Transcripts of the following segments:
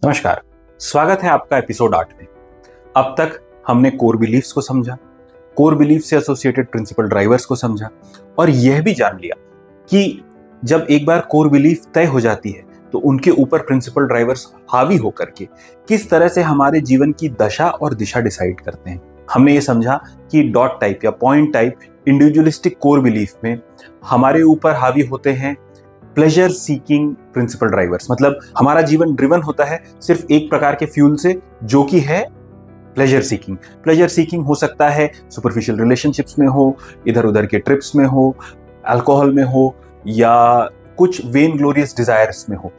नमस्कार। स्वागत है आपका एपिसोड 8 में। अब तक हमने कोर बिलीफ्स को समझा, कोर बिलीफ से एसोसिएटेड प्रिंसिपल ड्राइवर्स को समझा और यह भी जान लिया कि जब एक बार कोर बिलीफ तय हो जाती है तो उनके ऊपर प्रिंसिपल ड्राइवर्स हावी होकर के किस तरह से हमारे जीवन की दशा और दिशा डिसाइड करते हैं। हमने ये समझा कि डॉट टाइप या point type individualistic core belief में हमारे ऊपर हावी होते हैं प्लेजर सीकिंग प्रिंसिपल ड्राइवर्स, मतलब हमारा जीवन ड्रिवन होता है सिर्फ एक प्रकार के फ्यूल से, जो कि है प्लेजर सीकिंग। प्लेजर सीकिंग हो सकता है सुपरफिशियल रिलेशनशिप्स में हो, इधर उधर के ट्रिप्स में हो, अल्कोहल में हो, या कुछ वेन ग्लोरियस डिजायर्स में हो।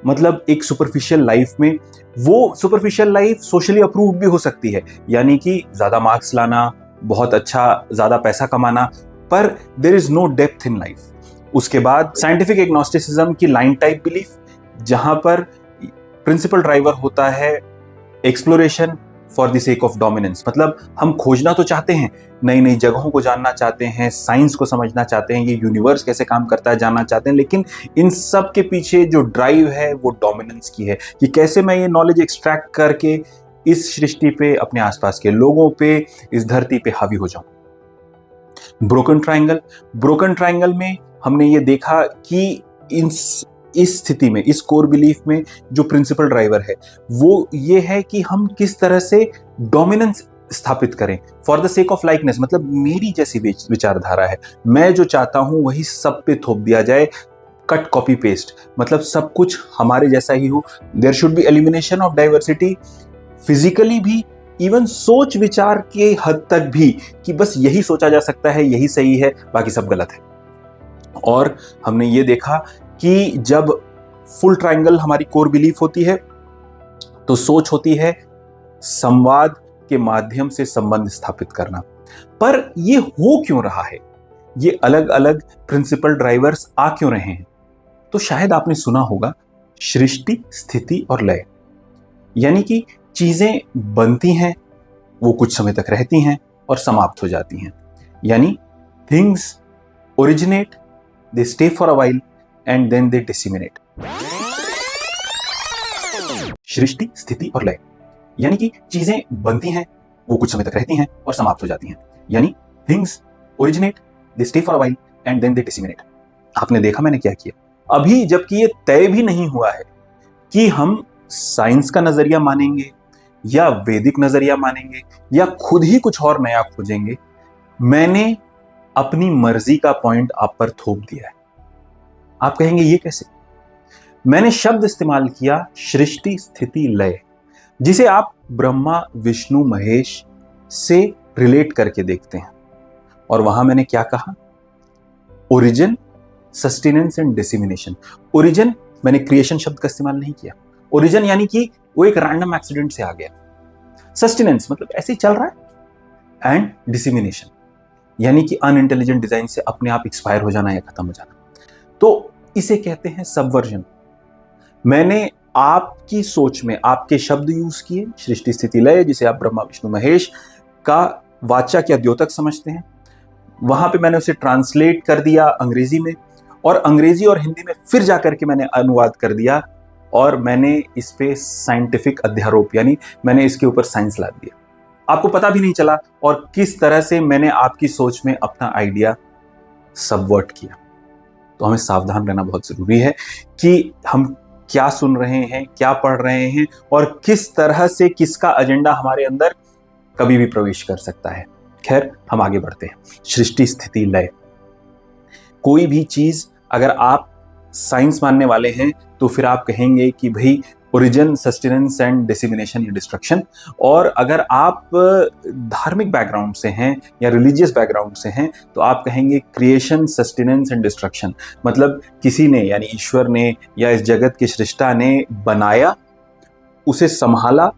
मतलब एक सुपरफिशियल लाइफ में वो सुपरफिशियल लाइफ सोशली अप्रूव्ड भी हो सकती है, यानी कि ज्यादा मार्क्स लाना, बहुत अच्छा ज्यादा पैसा कमाना, पर there is no depth in life. उसके बाद साइंटिफिक एग्नोस्टिसिज्म की लाइन टाइप बिलीफ, जहां पर प्रिंसिपल ड्राइवर होता है exploration for the sake of dominance. मतलब हम खोजना तो चाहते हैं, नई नई जगहों को जानना चाहते हैं, साइंस को समझना चाहते हैं, ये यूनिवर्स कैसे काम करता है जानना चाहते हैं, लेकिन इन सब के पीछे जो ड्राइव है वो डोमिनेंस की है कि कैसे मैं ये नॉलेज एक्सट्रैक्ट करके इस सृष्टि पे, अपने आसपास के लोगों पे, इस धरती पे हावी हो जाऊं। ब्रोकन ट्रायंगल में हमने ये देखा कि इस स्थिति में, इस कोर बिलीफ में जो प्रिंसिपल ड्राइवर है वो ये है कि हम किस तरह से डोमिनेंस स्थापित करें for the sake of likeness. मतलब मेरी जैसी विचारधारा है, मैं जो चाहता हूं वही सब पे थोप दिया जाए, कट कॉपी पेस्ट, मतलब सब कुछ हमारे जैसा ही हो। There should be elimination of diversity, physically भी, इवन सोच विचार के हद तक भी, कि बस यही सोचा जा सकता है, यही सही है, बाकी सब गलत है। और हमने ये देखा कि जब फुल ट्रायंगल हमारी कोर बिलीफ होती है तो सोच होती है संवाद के माध्यम से संबंध स्थापित करना। पर ये हो क्यों रहा है, ये अलग अलग प्रिंसिपल ड्राइवर्स आ क्यों रहे हैं? तो शायद आपने सुना होगा सृष्टि, स्थिति और लय, यानी कि चीजें बनती हैं, वो कुछ समय तक रहती हैं और समाप्त हो जाती हैं। यानी things originate, they stay for a while and then they disseminate। सृष्टि, स्थिति और लय, यानी कि चीजें बनती हैं, वो कुछ समय तक रहती हैं और समाप्त हो जाती हैं। यानी things originate, they stay for a while and then they disseminate। आपने देखा मैंने क्या किया? अभी जबकि ये तय भी नहीं हुआ है कि हम साइंस का नजरिया मानेंगे या वैदिक नजरिया मानेंगे या खुद ही कुछ और नया खोजेंगे, मैंने अपनी मर्जी का पॉइंट आप पर थोप दिया है। आप कहेंगे ये कैसे? मैंने शब्द इस्तेमाल किया सृष्टि, स्थिति, लय, जिसे आप ब्रह्मा, विष्णु, महेश से रिलेट करके देखते हैं। और वहां मैंने क्या कहा? Origin, sustenance and dissemination. Origin, मैंने क्रिएशन शब्द का इस्तेमाल नहीं किया। ओरिजिन यानी कि वो एक रैंडम एक्सीडेंट से आ गया। सस्टेनेंस मतलब ऐसे ही चल रहा है, एंड डिसेमिनेशन यानी कि अनइंटेलिजेंट डिजाइन से अपने आप एक्सपायर हो जाना या खत्म हो जाना। तो इसे कहते हैं सबवर्जन। मैंने आपकी सोच में आपके शब्द यूज किए, सृष्टि, स्थिति, लय, जिसे आप ब्रह्मा, विष्णु, महेश का वाचक या द्योतक समझते हैं, वहां पे मैंने उसे ट्रांसलेट कर दिया अंग्रेजी में, और अंग्रेजी और हिंदी में फिर जाकर के मैंने अनुवाद कर दिया, और मैंने इस पे साइंटिफिक अध्यारोप, यानी मैंने इसके ऊपर साइंस ला दिया। आपको पता भी नहीं चला और किस तरह से मैंने आपकी सोच में अपना आइडिया सबवर्ट किया। तो हमें सावधान रहना बहुत जरूरी है कि हम क्या सुन रहे हैं, क्या पढ़ रहे हैं, और किस तरह से किसका एजेंडा हमारे अंदर कभी भी प्रवेश कर सकता है। खैर, हम आगे बढ़ते हैं। सृष्टि, स्थिति, लय। कोई भी चीज अगर आप साइंस मानने वाले हैं तो फिर आप कहेंगे कि भाई ओरिजिन, सस्टेनेंस एंड डिसेमिनेशन या डिस्ट्रक्शन। और अगर आप धार्मिक बैकग्राउंड से हैं या रिलीजियस बैकग्राउंड से हैं तो आप कहेंगे क्रिएशन, सस्टेनेंस एंड डिस्ट्रक्शन। मतलब किसी ने, यानी ईश्वर ने या इस जगत के सृष्टा ने बनाया, उसे संभाला,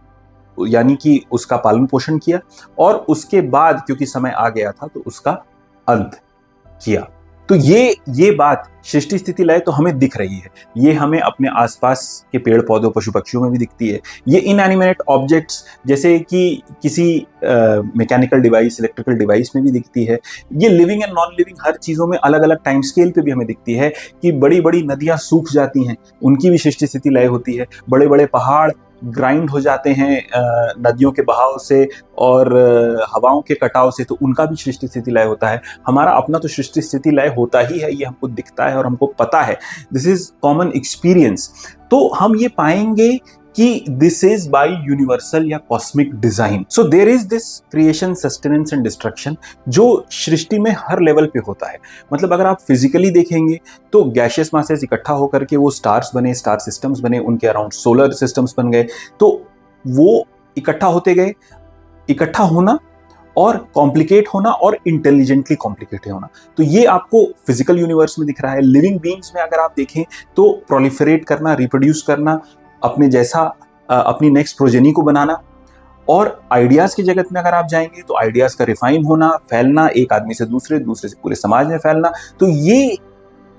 यानी कि उसका पालन पोषण किया, और उसके बाद क्योंकि समय आ गया था तो उसका अंत किया। तो ये बात सृष्टि, स्थिति, लय तो हमें दिख रही है। ये हमें अपने आसपास के पेड़ पौधों, पशु पक्षियों में भी दिखती है। ये इनएनिमेट ऑब्जेक्ट्स जैसे कि किसी मैकेनिकल डिवाइस, इलेक्ट्रिकल डिवाइस में भी दिखती है। ये लिविंग एंड नॉन लिविंग हर चीज़ों में अलग अलग टाइम स्केल पे भी हमें दिखती है कि बड़ी बड़ी नदियाँ सूख जाती हैं, उनकी भी सृष्टि, स्थिति, लय होती है। बड़े बड़े पहाड़ ग्राइंड हो जाते हैं नदियों के बहाव से और हवाओं के कटाव से, तो उनका भी सृष्टि स्थिति लय होता है। हमारा अपना तो सृष्टि स्थिति लय होता ही है, ये हमको दिखता है और हमको पता है, दिस इज कॉमन एक्सपीरियंस। तो हम ये पाएंगे कि दिस इज बाय यूनिवर्सल या cosmic design. So there is this creation, sustenance and destruction जो सृष्टि में हर लेवल पे होता है। मतलब अगर आप फिजिकली देखेंगे तो गैशियस मासेस इकट्ठा होकर के वो स्टार्स बने, स्टार सिस्टम्स बने, उनके अराउंड सोलर सिस्टम्स बन गए, तो वो इकट्ठा होते गए। इकट्ठा होना और कॉम्प्लिकेट होना और इंटेलिजेंटली कॉम्प्लिकेट होना, तो ये आपको फिजिकल यूनिवर्स में दिख रहा है। लिविंग बीइंग्स में अगर आप देखें तो प्रोलिफरेट करना, रिप्रोड्यूस करना, अपने जैसा अपनी नेक्स्ट प्रोजेनी को बनाना। और आइडियाज की जगत में अगर आप जाएंगे तो आइडियाज का रिफाइन होना, फैलना, एक आदमी से दूसरे, दूसरे से पूरे समाज में फैलना। तो ये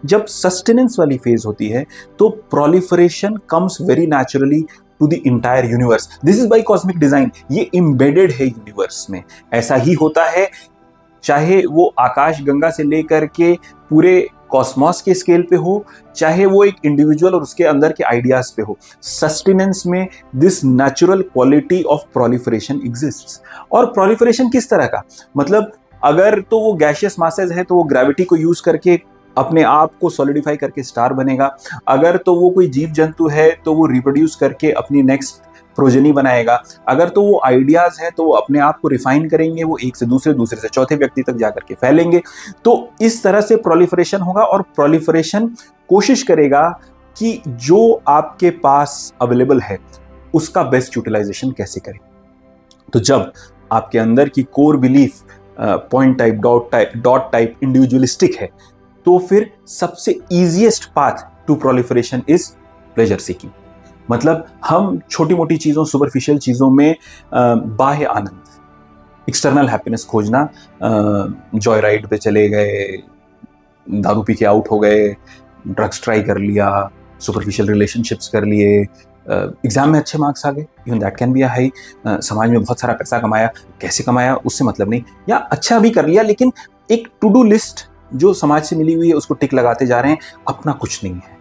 जब सस्टेनेंस वाली फेज होती है तो proliferation comes very naturally to the entire universe. This is by cosmic design, ये इम्बेडेड है यूनिवर्स में। ऐसा ही होता है चाहे वो आकाश गंगा से लेकर के पूरे कॉस्मॉस के स्केल पे हो, चाहे वो एक इंडिविजुअल और उसके अंदर के आइडियाज पे हो। सस्टेनेंस में this natural quality of proliferation exists. और प्रोलिफरेशन किस तरह का, मतलब अगर तो वो गैशियस मासेस है तो वो ग्रेविटी को यूज करके अपने आप को सॉलिडिफाई करके स्टार बनेगा। अगर तो वो कोई जीव जंतु है तो वो रिप्रोड्यूस करके अपनी नेक्स्ट प्रोजेनी बनाएगा। अगर तो वो आइडियाज है तो वो अपने आप को रिफाइन करेंगे, वो एक से दूसरे, दूसरे से चौथे व्यक्ति तक जाकर के फैलेंगे। तो इस तरह से प्रोलिफरेशन होगा। और प्रोलिफरेशन कोशिश करेगा कि जो आपके पास अवेलेबल है उसका बेस्ट यूटिलाइजेशन कैसे करें। तो जब आपके अंदर की core belief point type, dot type individualistic है, तो फिर सबसे easiest path to proliferation is pleasure seeking. मतलब हम छोटी मोटी चीज़ों, सुपरफिशियल चीज़ों में बाह्य आनंद, एक्सटर्नल हैप्पीनेस खोजना, जॉय राइड पे चले गए, दारू पी के आउट हो गए, ड्रग्स ट्राई कर लिया, सुपरफिशियल रिलेशनशिप्स कर लिए, एग्जाम में अच्छे मार्क्स आ गए, even that can be a high, समाज में बहुत सारा पैसा कमाया, कैसे कमाया उससे मतलब नहीं, या अच्छा भी कर लिया लेकिन एक टू डू लिस्ट जो समाज से मिली हुई है उसको टिक लगाते जा रहे हैं, अपना कुछ नहीं है।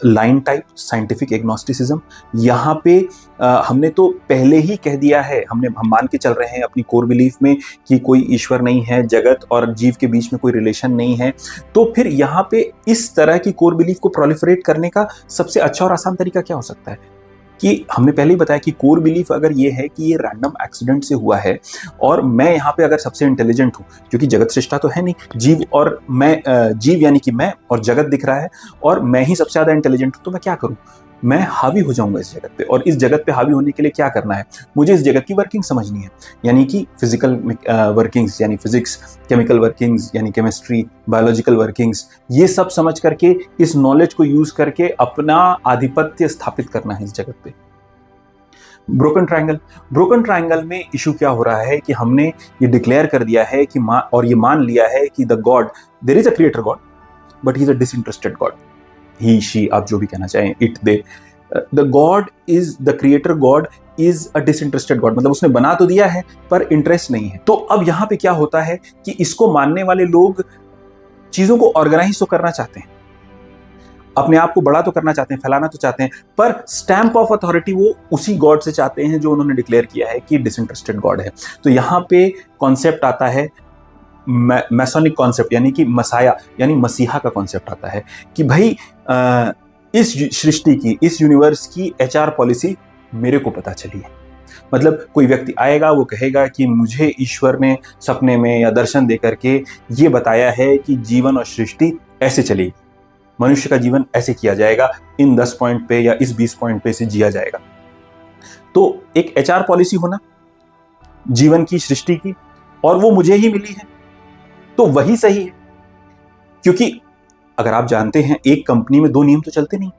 लाइन टाइप साइंटिफिक एग्नोस्टिसिज्म, यहाँ पे हमने तो पहले ही कह दिया है, हम मान के चल रहे हैं अपनी कोर बिलीफ में कि कोई ईश्वर नहीं है, जगत और जीव के बीच में कोई रिलेशन नहीं है। तो फिर यहाँ पे इस तरह की कोर बिलीफ को प्रोलिफरेट करने का सबसे अच्छा और आसान तरीका क्या हो सकता है कि हमने पहले ही बताया कि कोर बिलीफ अगर ये है कि ये रैंडम एक्सीडेंट से हुआ है और मैं यहाँ पे अगर सबसे इंटेलिजेंट हूँ, क्योंकि जगत सृष्टा तो है नहीं, जीव और मैं, जीव यानी कि मैं और जगत दिख रहा है और मैं ही सबसे ज़्यादा इंटेलिजेंट हूँ, तो मैं क्या करूँ, मैं हावी हो जाऊंगा इस जगत पे। और इस जगत पे हावी होने के लिए क्या करना है, मुझे इस जगत की वर्किंग समझनी है, यानी कि फिजिकल वर्किंग्स यानी फिजिक्स, केमिकल वर्किंग्स यानी केमिस्ट्री, बायोलॉजिकल वर्किंग्स, ये सब समझ करके इस नॉलेज को यूज करके अपना आधिपत्य स्थापित करना है इस जगत पे। ब्रोकन ट्रायंगल में इशू क्या हो रहा है कि हमने ये डिक्लेयर कर दिया है कि और ये मान लिया है कि the God, there is a creator God but he is a disinterested God. He, she, आप जो भी कहना चाहें, it, they, the God is the creator, God is a disinterested God, मतलब उसने बना तो दिया है पर इंटरेस्ट नहीं है। तो अब यहां पे क्या होता है कि इसको मानने वाले लोग चीजों को ऑर्गेनाइज तो करना चाहते हैं, अपने आप को बड़ा तो करना चाहते हैं, फैलाना तो चाहते हैं, पर स्टैंप ऑफ अथॉरिटी वो उसी गॉड से चाहते हैं जो उन्होंने डिक्लेयर किया है कि डिसइंटरेस्टेड गॉड है। तो यहां पे कॉन्सेप्ट आता है मैसोनिक कॉन्सेप्ट, यानी कि मसाया यानी मसीहा का कॉन्सेप्ट आता है कि भाई इस सृष्टि की, इस यूनिवर्स की एचआर पॉलिसी मेरे को पता चली है। मतलब कोई व्यक्ति आएगा, वो कहेगा कि मुझे ईश्वर ने सपने में या दर्शन दे करके ये बताया है कि जीवन और सृष्टि ऐसे चलेगी, मनुष्य का जीवन ऐसे किया जाएगा, इन 10 पॉइंट पे या इस 20 पॉइंट पे से जिया जाएगा। तो एक एचआर पॉलिसी होना जीवन की, सृष्टि की, और वो मुझे ही मिली है, तो वही सही है। क्योंकि अगर आप जानते हैं एक कंपनी में 2 नियम तो चलते नहीं।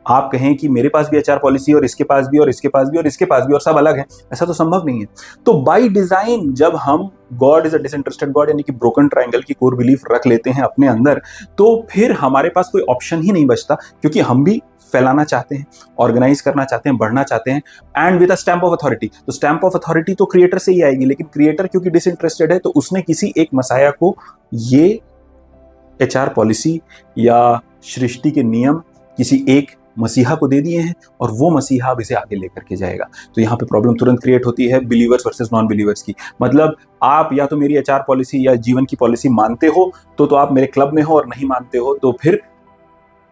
आप कहें कि मेरे पास भी एचआर पॉलिसी और इसके पास भी और इसके पास भी और इसके पास भी और सब अलग है, ऐसा तो संभव नहीं है। तो बाय डिजाइन जब हम God is a disinterested God यानी कि ब्रोकन ट्रायंगल की कोर बिलीफ रख लेते हैं अपने अंदर, तो फिर हमारे पास कोई ऑप्शन ही नहीं बचता, क्योंकि हम भी फैलाना चाहते हैं, ऑर्गेनाइज करना चाहते हैं, बढ़ना चाहते हैं, and with a stamp of authority. तो स्टैंप ऑफ अथॉरिटी तो क्रिएटर से ही आएगी, लेकिन क्रिएटर क्योंकि डिसइंटरेस्टेड है तो उसने किसी एक मसाया को ये एचआर पॉलिसी या सृष्टि के नियम किसी एक मसीहा को दे दिए हैं और वो मसीहा अब इसे आगे लेकर के जाएगा। तो यहाँ पे प्रॉब्लम तुरंत क्रिएट होती है बिलीवर्स वर्सेस नॉन बिलीवर्स की। मतलब आप या तो मेरी एचआर पॉलिसी या जीवन की पॉलिसी मानते हो तो आप मेरे क्लब में हो, और नहीं मानते हो तो फिर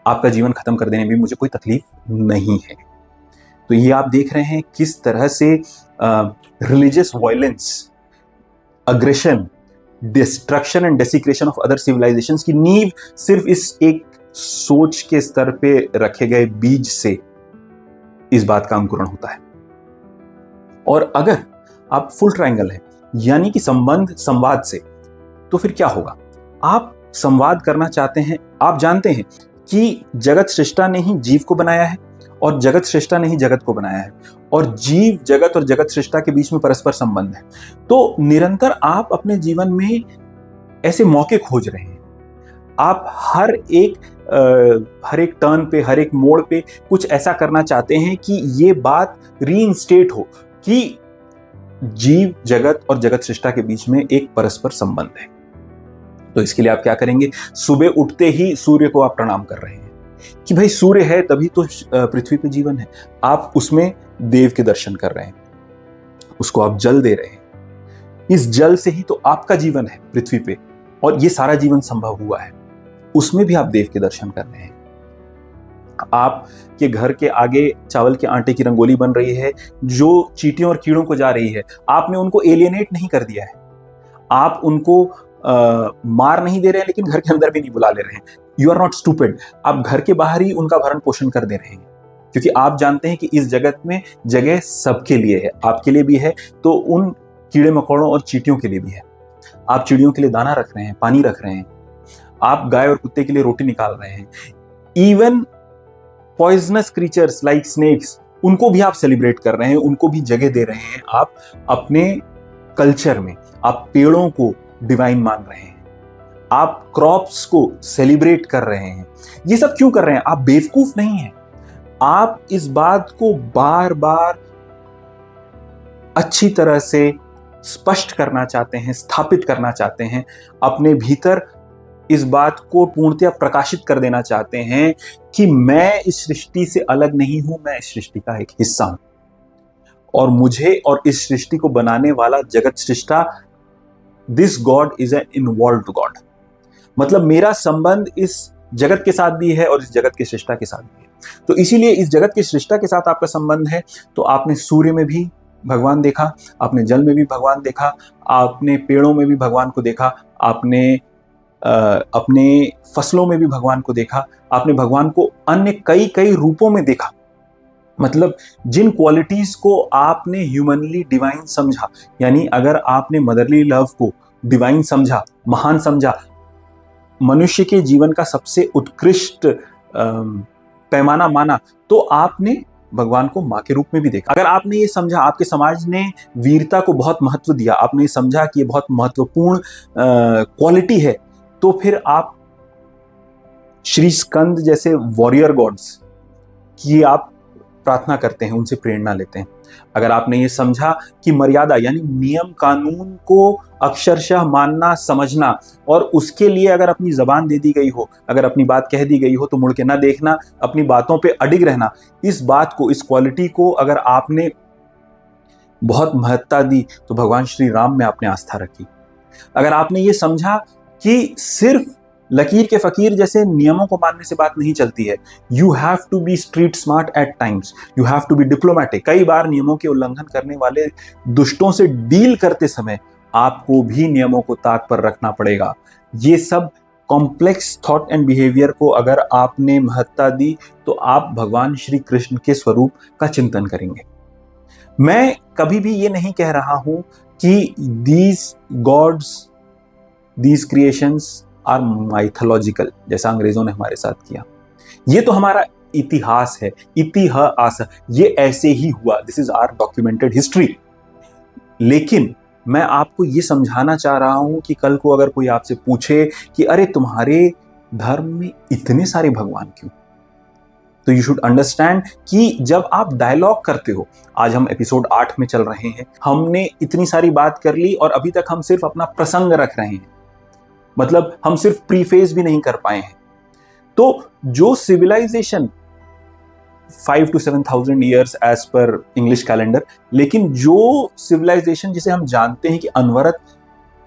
आपका जीवन खत्म कर देने में मुझे कोई तकलीफ नहीं है। तो ये आप देख रहे हैं किस तरह से religious violence, aggression, destruction and desecration of other civilisations की नींव सिर्फ इस एक सोच के स्तर पे रखे गए बीज से इस बात का अंकुरण होता है। और अगर आप फुल ट्रायंगल है यानी कि संबंध संवाद से, तो फिर क्या होगा? आप संवाद करना चाहते हैं। आप जानते हैं कि जगत सृष्टा ने ही जीव को बनाया है और जगत सृष्टा ने ही जगत को बनाया है, और जीव जगत और जगत सृष्टा के बीच में परस्पर संबंध है। तो निरंतर आप अपने जीवन में ऐसे मौके खोज रहे हैं। आप हर एक टर्न पे, हर एक मोड़ पे कुछ ऐसा करना चाहते हैं कि ये बात रीइंस्टेट हो कि जीव जगत और जगत सृष्टा के बीच में एक परस्पर संबंध है। तो इसके लिए आप क्या करेंगे? सुबह उठते ही सूर्य को आप प्रणाम कर रहे हैं कि भाई सूर्य है तभी तो पृथ्वी पे जीवन है। आप उसमें देव के दर्शन कर रहे हैं, उसको आप जल दे रहे हैं। इस जल से ही तो आपका जीवन है पृथ्वी पे, और ये सारा जीवन संभव हुआ है। उसमें भी आप देव के दर्शन कर रहे हैं। आपके घर के आगे चावल के आटे की रंगोली बन रही है जो चींटियों और कीड़ों को जा रही है। आपने उनको एलियनेट नहीं कर दिया है, आप उनको मार नहीं दे रहे हैं, लेकिन घर के अंदर भी नहीं बुला ले रहे हैं। You are not stupid. आप घर के बाहर ही उनका भरण पोषण कर दे रहे हैं, क्योंकि आप जानते हैं कि इस जगत में जगह सबके लिए है, आपके लिए भी है, तो उन कीड़े मकोड़ों और चींटियों के लिए भी है। आप चिड़ियों के लिए दाना रख रहे हैं, पानी रख रहे हैं, आप गाय और कुत्ते के लिए रोटी निकाल रहे हैं। Even poisonous creatures like snakes, उनको भी आप सेलिब्रेट कर रहे हैं, उनको भी जगह दे रहे हैं। आप अपने कल्चर में आप पेड़ों को डिवाइन मान रहे हैं, आप क्रॉप्स को सेलिब्रेट कर रहे हैं। ये सब क्यों कर रहे हैं? आप बेवकूफ नहीं हैं। आप इस बात को बार बार अच्छी तरह से स्पष्ट करना चाहते हैं, स्थापित करना चाहते हैं, अपने भीतर इस बात को पूर्णतया प्रकाशित कर देना चाहते हैं कि मैं इस सृष्टि से अलग नहीं हूं, मैं इस सृष्टि का एक हिस्सा हूं, और मुझे और इस सृष्टि को बनाने वाला जगत सृष्टा, this god is an involved god. मतलब मेरा संबंध इस जगत के साथ भी है और इस जगत के सृष्टा के साथ भी है। तो इसीलिए इस जगत के सृष्टा के साथ आपका संबंध है। तो आपने सूर्य में भी भगवान देखा, आपने जल में भी भगवान देखा, आपने पेड़ों में भी भगवान को देखा, आपने अपने फसलों में भी भगवान को देखा, आपने भगवान को अन्य कई कई रूपों में देखा। मतलब जिन क्वालिटीज को आपने ह्यूमनली डिवाइन समझा, यानी अगर आपने मदरली लव को डिवाइन समझा, महान समझा, मनुष्य के जीवन का सबसे उत्कृष्ट पैमाना माना, तो आपने भगवान को माँ के रूप में भी देखा। अगर आपने ये समझा, आपके समाज ने वीरता को बहुत महत्व दिया, आपने ये समझा कि ये बहुत महत्वपूर्ण क्वालिटी है, तो फिर आप श्री स्कंद जैसे वॉरियर गॉड्स की आप प्रार्थना करते हैं, उनसे प्रेरणा लेते हैं। अगर आपने ये समझा कि मर्यादा यानी नियम कानून को अक्षरशः मानना, समझना, और उसके लिए अगर अपनी जबान दे दी गई हो, अगर अपनी बात कह दी गई हो तो मुड़ के ना देखना, अपनी बातों पे अडिग रहना, इस बात को, इस क्वालिटी को अगर आपने बहुत महत्ता दी तो भगवान श्री राम में आपने आस्था रखी। अगर आपने ये समझा कि सिर्फ लकीर के फकीर जैसे नियमों को मानने से बात नहीं चलती है, you have to be street smart at times, you have to be diplomatic. कई बार नियमों के उल्लंघन करने वाले दुष्टों से डील करते समय आपको भी नियमों को ताक पर रखना पड़ेगा। ये सब कॉम्प्लेक्स थॉट एंड बिहेवियर को अगर आपने महत्ता दी तो आप भगवान श्री कृष्ण के स्वरूप का चिंतन करेंगे। मैं कभी भी ये नहीं कह रहा हूं कि these gods, these creations are mythological, जैसा अंग्रेजों ने हमारे साथ किया। ये तो हमारा इतिहास है, इतिहास, ये ऐसे ही हुआ, this is our documented history. लेकिन मैं आपको ये समझाना चाह रहा हूं कि कल को अगर कोई आपसे पूछे कि अरे तुम्हारे धर्म में इतने सारे भगवान क्यों, तो यू शुड अंडरस्टैंड कि जब आप डायलॉग करते हो, आज हम एपिसोड 8 में चल रहे हैं, हमने इतनी सारी बात कर ली और अभी तक हम सिर्फ अपना प्रसंग रख रहे हैं, मतलब हम सिर्फ प्रीफेस भी नहीं कर पाए हैं। तो जो सिविलाइजेशन 5 to 7,000 ईयर्स एज पर इंग्लिश कैलेंडर, लेकिन जो सिविलाइजेशन जिसे हम जानते हैं कि अनवरत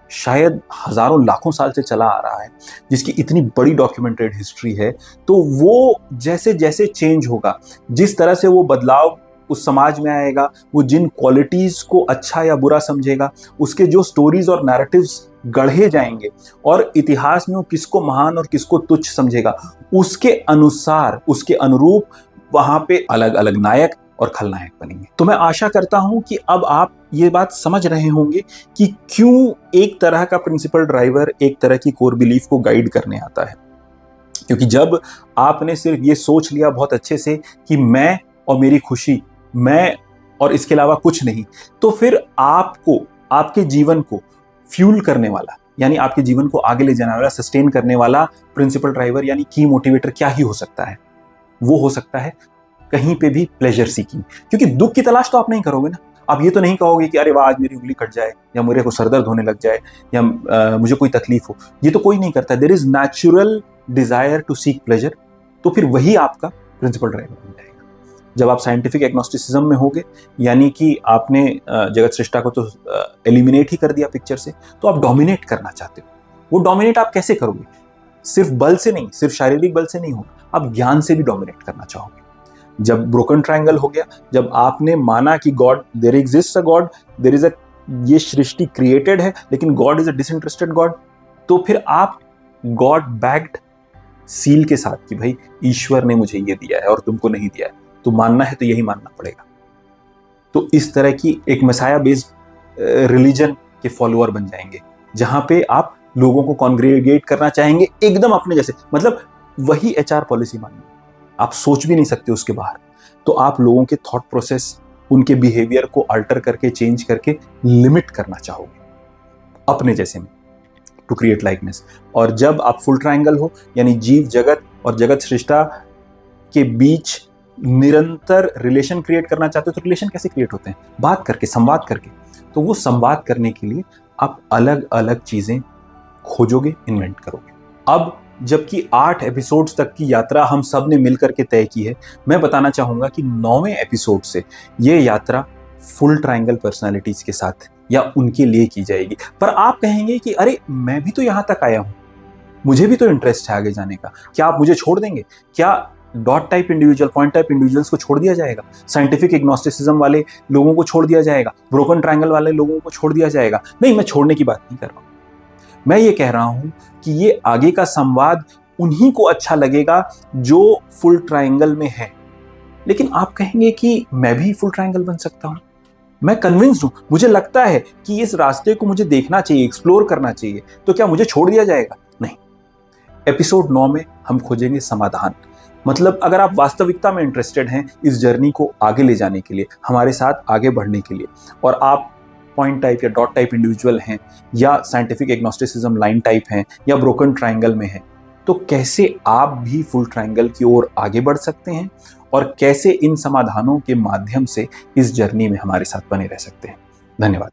शायद हजारों लाखों साल से चला आ रहा है, जिसकी इतनी बड़ी डॉक्यूमेंटेड हिस्ट्री है, तो वो जैसे जैसे चेंज होगा, जिस तरह से वो बदलाव उस समाज में आएगा, वो जिन क्वालिटीज को अच्छा या बुरा समझेगा, उसके जो स्टोरीज और नैरेटिव्स गढ़े जाएंगे और इतिहास में वो किसको महान और किसको तुच्छ समझेगा, उसके अनुसार, उसके अनुरूप वहां पे अलग अलग नायक और खलनायक बनेंगे। तो मैं आशा करता हूं कि अब आप ये बात समझ रहे होंगे कि क्यों एक तरह का प्रिंसिपल ड्राइवर एक तरह की कोर बिलीफ को गाइड करने आता है। क्योंकि जब आपने सिर्फ ये सोच लिया बहुत अच्छे से कि मैं और मेरी खुशी, मैं और इसके अलावा कुछ नहीं, तो फिर आपको, आपके जीवन को फ्यूल करने वाला, यानी आपके जीवन को आगे ले जाने वाला, सस्टेन करने वाला प्रिंसिपल ड्राइवर यानी की मोटिवेटर क्या ही हो सकता है? वो हो सकता है कहीं पे भी प्लेजर सीकिंग। क्योंकि दुख की तलाश तो आप नहीं करोगे ना। आप ये तो नहीं कहोगे कि अरे वाह आज मेरी उंगली कट जाए, या मेरे को सरदर्द होने लग जाए, या मुझे कोई तकलीफ हो। ये तो कोई नहीं करता। There is natural desire to seek pleasure. तो फिर वही आपका प्रिंसिपल ड्राइवर बन जाएगा। जब आप साइंटिफिक एग्नोस्टिसिज्म में होगे, यानी कि आपने जगत सृष्टा को तो एलिमिनेट ही कर दिया पिक्चर से, तो आप डोमिनेट करना चाहते हो। वो डोमिनेट आप कैसे करोगे? सिर्फ बल से नहीं, सिर्फ शारीरिक बल से नहीं होगा, आप ज्ञान से भी डोमिनेट करना चाहोगे। जब ब्रोकन ट्रायंगल हो गया, जब आपने माना कि God, there exists a God, there is a, ये सृष्टि क्रिएटेड है लेकिन God is a disinterested God, तो फिर आप गॉड बैक्ड सील के साथ कि भाई ईश्वर ने मुझे ये दिया है और तुमको नहीं दिया है, तो मानना है तो यही मानना पड़ेगा। तो इस तरह की एक मसाया बेस्ड रिलीजन के फॉलोअर बन जाएंगे, जहां पे आप लोगों को कॉन्ग्रेगेट करना चाहेंगे एकदम अपने जैसे, मतलब वही एचआर पॉलिसी मानिए, आप सोच भी नहीं सकते उसके बाहर। तो आप लोगों के थॉट प्रोसेस, उनके बिहेवियर को अल्टर करके, चेंज करके लिमिट करना चाहोगे अपने जैसे में, टू क्रिएट लाइकनेस। और जब आप फुल ट्रायंगल हो, यानी जीव जगत और जगत सृष्टा के बीच निरंतर रिलेशन क्रिएट करना चाहते हो, तो रिलेशन कैसे क्रिएट होते हैं? बात करके, संवाद करके। तो वो संवाद करने के लिए आप अलग अलग चीजें खोजोगे, इन्वेंट करोगे। अब जबकि 8 एपिसोड्स तक की यात्रा हम सब ने मिलकर के तय की है, मैं बताना चाहूंगा कि 9वें एपिसोड से ये यात्रा फुल ट्रायंगल पर्सनालिटीज के साथ या उनके लिए की जाएगी। पर आप कहेंगे कि अरे मैं भी तो यहां तक आया हूं, मुझे भी तो इंटरेस्ट है आगे जाने का, क्या आप मुझे छोड़ देंगे? क्या dot type individual, point type individuals को छोड़ दिया जाएगा? साइंटिफिक एग्नोस्टिसिज्म वाले लोगों को छोड़ दिया जाएगा? ब्रोकन ट्रायंगल वाले लोगों को छोड़ दिया जाएगा? नहीं, मैं छोड़ने की बात नहीं कर रहा हूं। मैं ये कह रहा हूं कि ये आगे का संवाद उन्हीं को अच्छा लगेगा जो फुल ट्रायंगल में है। लेकिन आप कहेंगे कि मैं भी फुल ट्रायंगल बन सकता हूं, मैं कन्विंस्ड हूं, मुझे लगता है कि इस रास्ते को मुझे देखना चाहिए, एक्सप्लोर करना चाहिए, तो क्या मुझे छोड़ दिया जाएगा? नहीं। एपिसोड 9 में हम खोजेंगे समाधान। मतलब अगर आप वास्तविकता में इंटरेस्टेड हैं इस जर्नी को आगे ले जाने के लिए, हमारे साथ आगे बढ़ने के लिए, और आप पॉइंट टाइप या डॉट टाइप इंडिविजुअल हैं, या साइंटिफिक एग्नोस्टिसिज्म लाइन टाइप हैं, या ब्रोकन ट्रायंगल में हैं, तो कैसे आप भी फुल ट्रायंगल की ओर आगे बढ़ सकते हैं और कैसे इन समाधानों के माध्यम से इस जर्नी में हमारे साथ बने रह सकते हैं। धन्यवाद।